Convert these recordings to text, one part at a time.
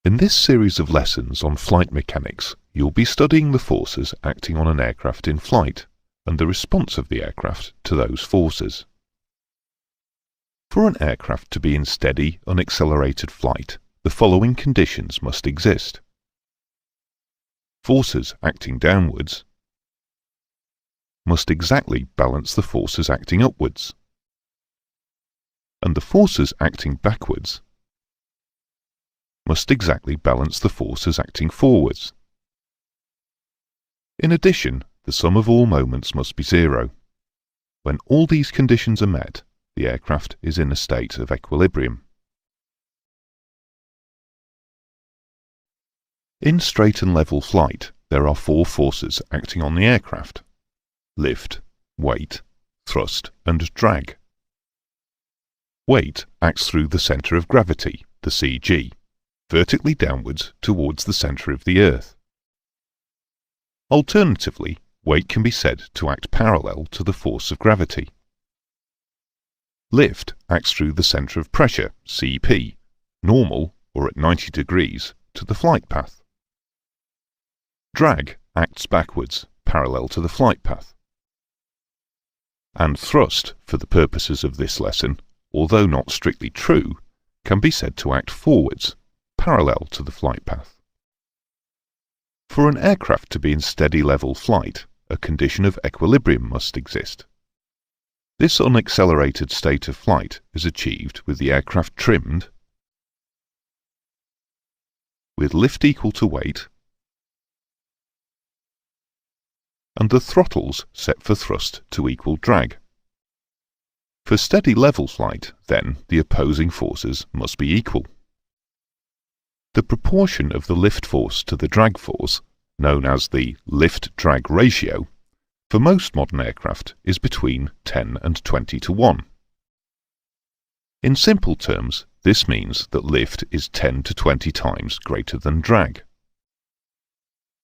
In this series of lessons on flight mechanics, you'll be studying the forces acting on an aircraft in flight and the response of the aircraft to those forces. For an aircraft to be in steady, unaccelerated flight, the following conditions must exist. Forces acting downwards must exactly balance the forces acting upwards, and the forces acting backwards must exactly balance the forces acting forwards. In addition, the sum of all moments must be zero. When all these conditions are met, the aircraft is in a state of equilibrium. In straight and level flight, there are four forces acting on the aircraft: lift, weight, thrust, and drag. Weight acts through the centre of gravity, the CG, vertically downwards towards the centre of the Earth. Alternatively, weight can be said to act parallel to the force of gravity. Lift acts through the centre of pressure, CP, normal, or at 90 degrees, to the flight path. Drag acts backwards, parallel to the flight path. And thrust, for the purposes of this lesson, although not strictly true, can be said to act forwards, parallel to the flight path. For an aircraft to be in steady level flight, a condition of equilibrium must exist. This unaccelerated state of flight is achieved with the aircraft trimmed, with lift equal to weight, and the throttles set for thrust to equal drag. For steady level flight, then, the opposing forces must be equal. The proportion of the lift force to the drag force, known as the lift-drag ratio, for most modern aircraft is between 10 and 20 to 1. In simple terms, this means that lift is 10 to 20 times greater than drag.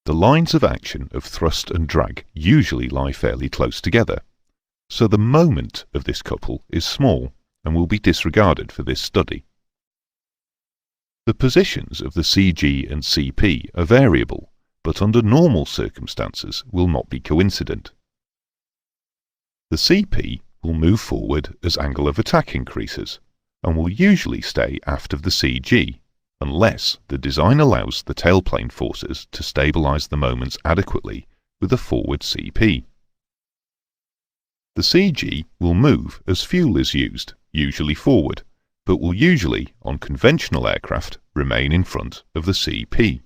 The lines of action of thrust and drag usually lie fairly close together, so the moment of this couple is small and will be disregarded for this study. The positions of the CG and CP are variable, but under normal circumstances will not be coincident. The CP will move forward as angle of attack increases, and will usually stay aft of the CG, unless the design allows the tailplane forces to stabilize the moments adequately with a forward CP. The CG will move as fuel is used, usually forward, but will usually, on conventional aircraft, remain in front of the CP.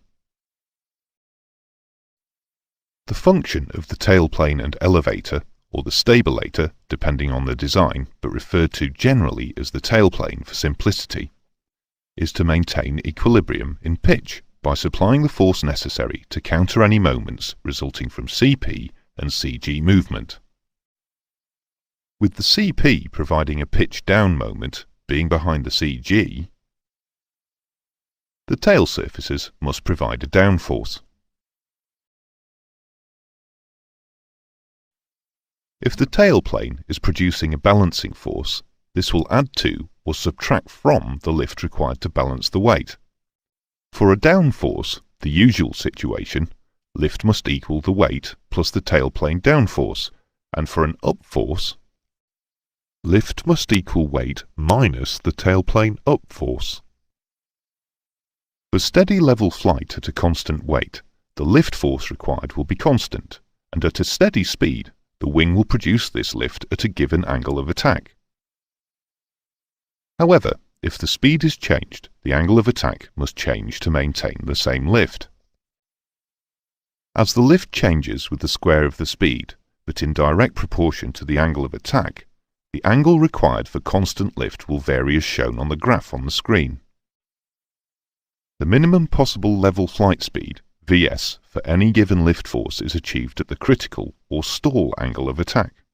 The function of the tailplane and elevator, or the stabilator, depending on the design, but referred to generally as the tailplane for simplicity, is to maintain equilibrium in pitch by supplying the force necessary to counter any moments resulting from CP and CG movement. With the CP providing a pitch down moment being behind the CG, the tail surfaces must provide a downforce. If the tailplane is producing a balancing force, this will add to or subtract from the lift required to balance the weight. For a downforce, the usual situation, lift must equal the weight plus the tailplane downforce, and for an upforce, lift must equal weight minus the tailplane upforce. For steady level flight at a constant weight, the lift force required will be constant, and at a steady speed, the wing will produce this lift at a given angle of attack. However, if the speed is changed, the angle of attack must change to maintain the same lift. As the lift changes with the square of the speed, but in direct proportion to the angle of attack, the angle required for constant lift will vary as shown on the graph on the screen. The minimum possible level flight speed, Vs, for any given lift force is achieved at the critical or stall angle of attack.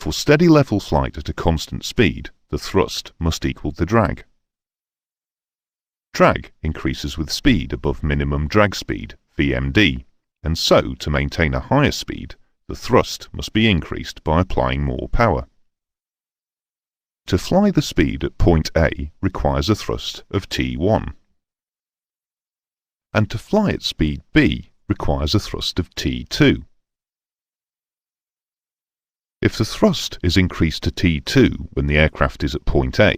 For steady level flight at a constant speed, the thrust must equal the drag. Drag increases with speed above minimum drag speed, VMD, and so to maintain a higher speed, the thrust must be increased by applying more power. To fly the speed at point A requires a thrust of T1. and to fly at speed b requires a thrust of T2. If the thrust is increased to T2 when the aircraft is at point A,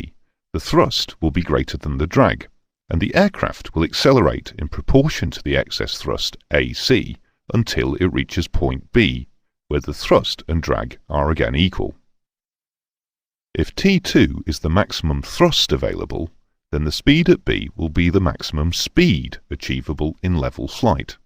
the thrust will be greater than the drag, and the aircraft will accelerate in proportion to the excess thrust AC until it reaches point B, where the thrust and drag are again equal. If T2 is the maximum thrust available, then the speed at B will be the maximum speed achievable in level flight.